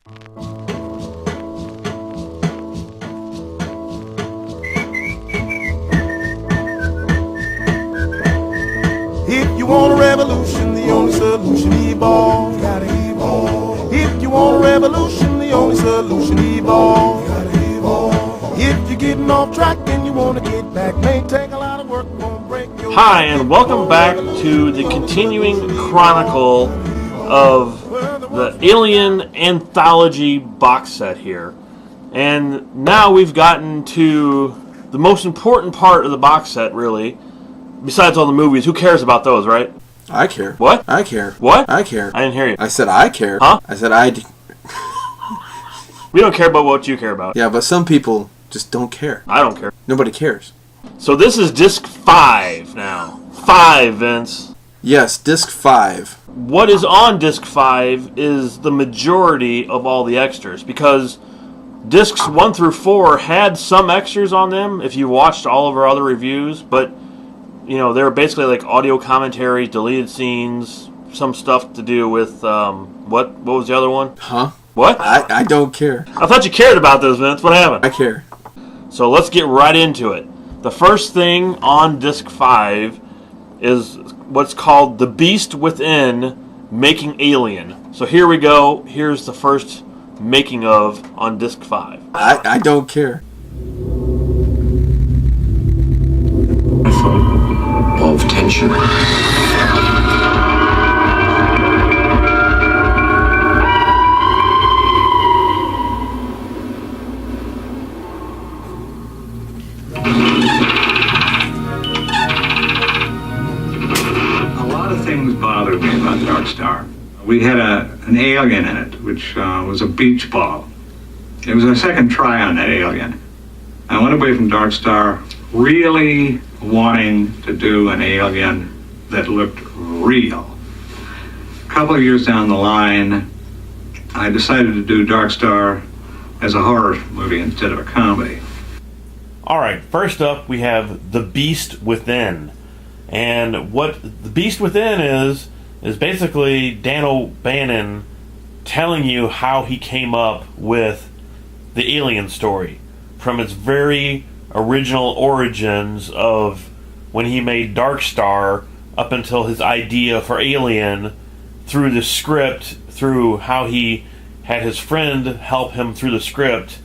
If you want a revolution, the only solution, evolve. Gotta evolve. If you want a revolution, the only solution, evolve. Gotta evolve. If you're getting off track and you want to get back, may take a lot of work, won't break your... Hi, and welcome back to the continuing chronicle of the Alien Anthology box set here. And now we've gotten to the most important part of the box set, really. Besides all the movies, who cares about those, right? I care. What? I care. What? I care. I didn't hear you. I said I care. Huh? I said I... We don't care about what you care about. Yeah, but some people just don't care. I don't care. Nobody cares. So this is disc 5 now. 5, Vince. Yes, disc 5. What is on disc 5 is the majority of all the extras, because discs 1 through 4 had some extras on them if you watched all of our other reviews, but you know, they were basically like audio commentaries, deleted scenes, some stuff to do with, what was the other one? Huh? What? I don't care. I thought you cared about this, Vince. What happened? I care. So let's get right into it. The first thing on disc 5 is what's called The Beast Within Making Alien. So here we go. Here's the first making of on disc 5. I don't care. Of tension. A lot of things bothered me about Dark Star. We had an alien in it, which was a beach ball. It was our second try on that alien. I went away from Dark Star really wanting to do an alien that looked real. A couple of years down the line, I decided to do Dark Star as a horror movie instead of a comedy. Alright, first up we have The Beast Within. And what The Beast Within is basically Dan O'Bannon telling you how he came up with the Alien story from its very original origins of when he made Dark Star up until his idea for Alien, through the script, through how he had his friend help him through the script,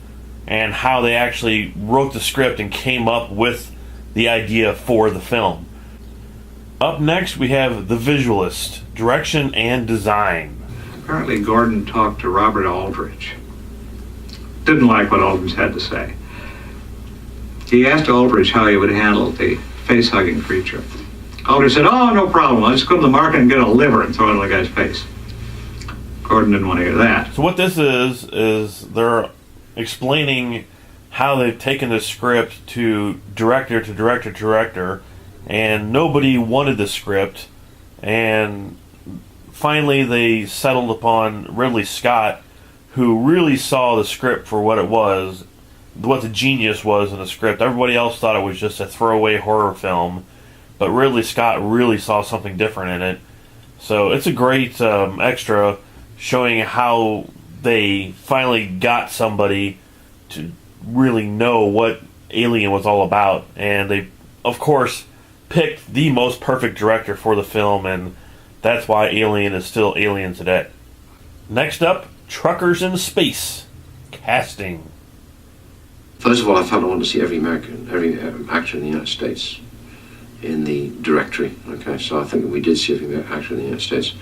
and how they actually wrote the script and came up with the idea for the film. Up next we have The Visualist, direction and design. Apparently Gordon talked to Robert Aldrich. Didn't like what Aldrich had to say. He asked Aldrich how he would handle the face-hugging creature. Aldrich said, "Oh, no problem. I'll just go to the market and get a liver and throw it in the guy's face." Gordon didn't want to hear that. So what this is they're explaining how they've taken the script to director, and nobody wanted the script, and finally they settled upon Ridley Scott, who really saw the script for what it was, what the genius was in the script. Everybody else thought it was just a throwaway horror film, but Ridley Scott really saw something different in it. So it's a great extra showing how they finally got somebody to really know what Alien was all about, and they, of course, picked the most perfect director for the film, and that's why Alien is still Alien today. Next up, Truckers in Space, casting. First of all, I felt I wanted to see every actor in the United States in the directory. Okay, so I think we did see every actor in the United States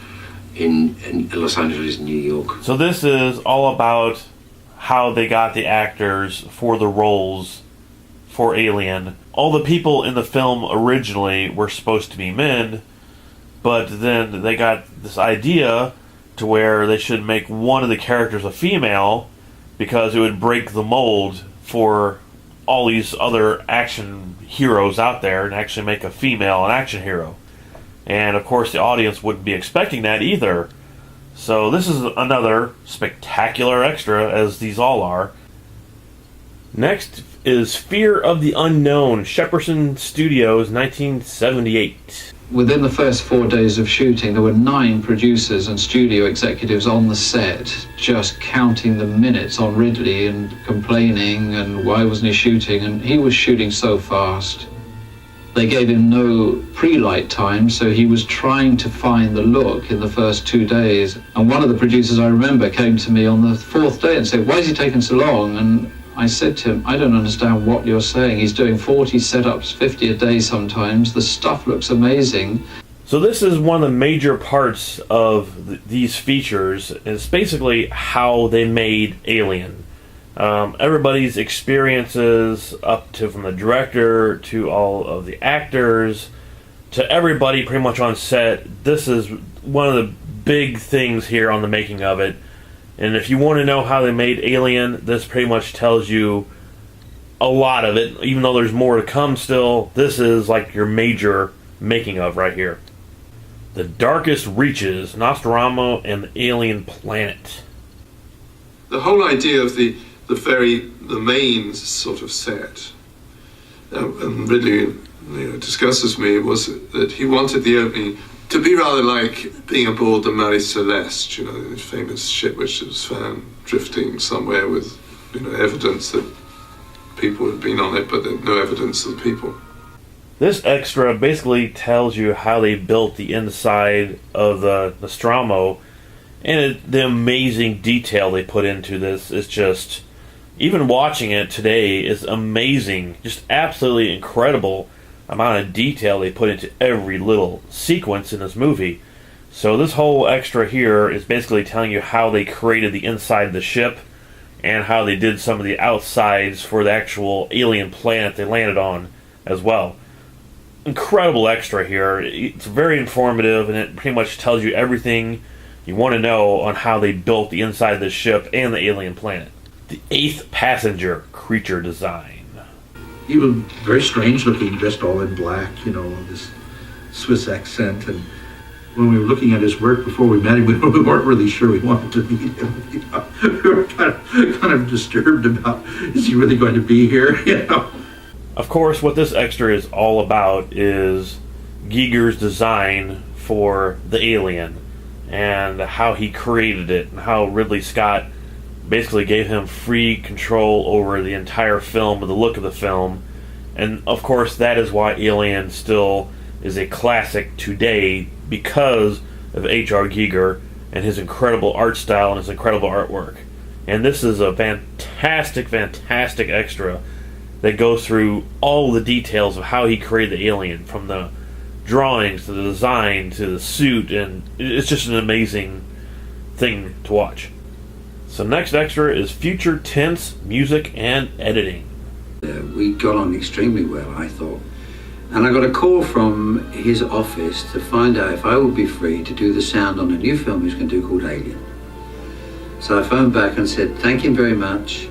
in Los Angeles, New York. So this is all about how they got the actors for the roles for Alien. All the people in the film originally were supposed to be men, but then they got this idea to where they should make one of the characters a female because it would break the mold for all these other action heroes out there and actually make a female an action hero. And of course the audience wouldn't be expecting that either. So this is another spectacular extra, as these all are. Next is Fear of the Unknown, Shepperson Studios, 1978. Within the first 4 days of shooting, there were 9 producers and studio executives on the set, just counting the minutes on Ridley and complaining, and why wasn't he shooting? And he was shooting so fast. They gave him no pre-light time, so he was trying to find the look in the first 2 days. And one of the producers, I remember, came to me on the 4th day and said, "Why is he taking so long?" And I said to him, "I don't understand what you're saying. He's doing 40 setups, 50 a day sometimes. The stuff looks amazing." So this is one of the major parts of these features. It's basically how they made Alien. Everybody's experiences, up to from the director to all of the actors to everybody pretty much on set. This is one of the big things here on the making of it. And if you want to know how they made Alien, this pretty much tells you a lot of it. Even though there's more to come still, this is like your major making of right here. The Darkest Reaches, Nostromo and the Alien Planet. The whole idea of the main sort of set, and Ridley discusses me, was that he wanted the opening to be rather like being aboard the Marie Celeste, the famous ship which was found drifting somewhere with, evidence that people had been on it, but no evidence of people. This extra basically tells you how they built the inside of the Nostromo, and the amazing detail they put into this is just, even watching it today is amazing. Just absolutely incredible amount of detail they put into every little sequence in this movie. So this whole extra here is basically telling you how they created the inside of the ship and how they did some of the outsides for the actual alien planet they landed on as well. Incredible extra here. It's very informative, and it pretty much tells you everything you want to know on how they built the inside of the ship and the alien planet. The Eighth Passenger, creature design. He was very strange looking, dressed all in black, this Swiss accent. And when we were looking at his work before we met him, we weren't really sure we wanted to meet him. We were kind of disturbed about, is he really going to be here? Of course, what this extra is all about is Giger's design for the alien and how he created it and how Ridley Scott basically gave him free control over the entire film, or the look of the film. And of course, that is why Alien still is a classic today, because of H.R. Giger and his incredible art style and his incredible artwork. And this is a fantastic, fantastic extra that goes through all the details of how he created the alien, from the drawings to the design to the suit, and it's just an amazing thing to watch. So next extra is Future Tense, Music and Editing. We got on extremely well, I thought. And I got a call from his office to find out if I would be free to do the sound on a new film he was going to do called Alien. So I phoned back and said, "Thank you very much,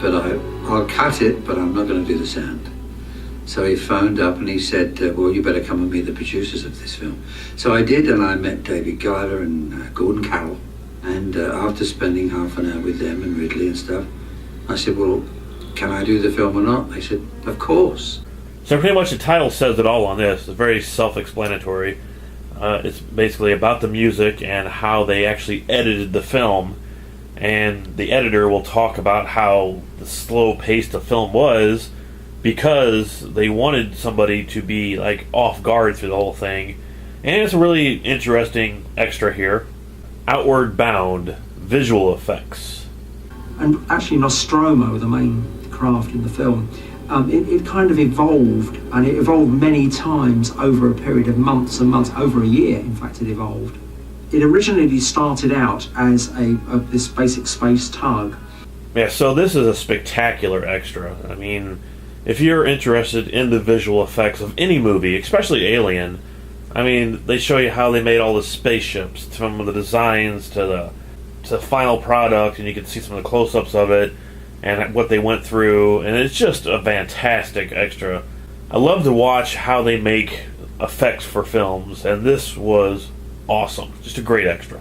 but I'll cut it, but I'm not going to do the sound." So he phoned up and he said, "Well, you better come and meet the producers of this film." So I did, and I met David Giler and Gordon Carroll. And after spending half an hour with them and Ridley and stuff, I said, "Well, can I do the film or not?" They said, "Of course." So pretty much the title says it all on this. It's very self-explanatory. It's basically about the music and how they actually edited the film. And the editor will talk about how the slow pace the film was, because they wanted somebody to be like off guard through the whole thing. And it's a really interesting extra here. Outward Bound, visual effects. And actually Nostromo, the main craft in the film, it kind of evolved, and it evolved many times over a period of months and months, over a year in fact it evolved. It originally started out as this basic space tug. Yeah, so this is a spectacular extra. I mean, if you're interested in the visual effects of any movie, especially Alien, I mean, they show you how they made all the spaceships, from the designs to the final product, and you can see some of the close-ups of it and what they went through, and it's just a fantastic extra. I love to watch how they make effects for films, and this was awesome. Just a great extra.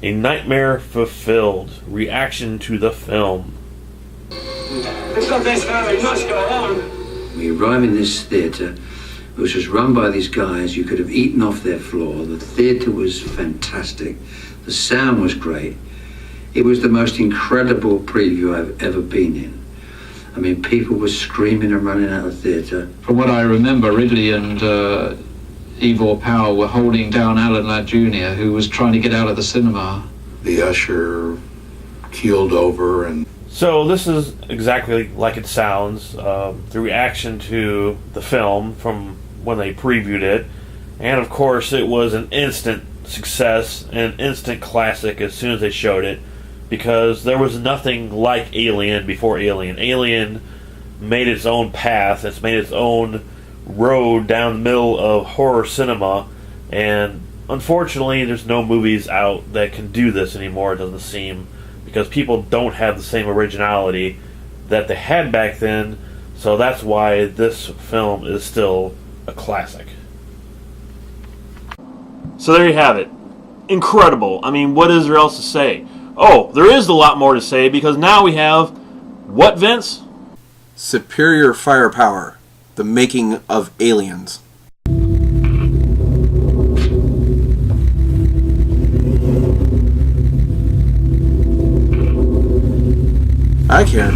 A Nightmare Fulfilled, reaction to the film. It's not necessarily much going on. We arrive in this theatre, which was run by these guys. You could have eaten off their floor. The theatre was fantastic. The sound was great. It was the most incredible preview I've ever been in. I mean, people were screaming and running out of the theatre. From what I remember, Ridley and Ivor Powell were holding down Alan Ladd Jr., who was trying to get out of the cinema. The usher keeled over and... So this is exactly like it sounds, the reaction to the film from when they previewed it. And of course it was an instant success, an instant classic as soon as they showed it, because there was nothing like Alien before Alien. Alien made its own path, it's made its own road down the middle of horror cinema, and unfortunately there's no movies out that can do this anymore, it doesn't seem, because people don't have the same originality that they had back then, so that's why this film is still a classic. So there you have it. Incredible. I mean, what is there else to say? Oh, there is a lot more to say, because now we have what, Vince? Superior firepower. The making of Aliens. I care.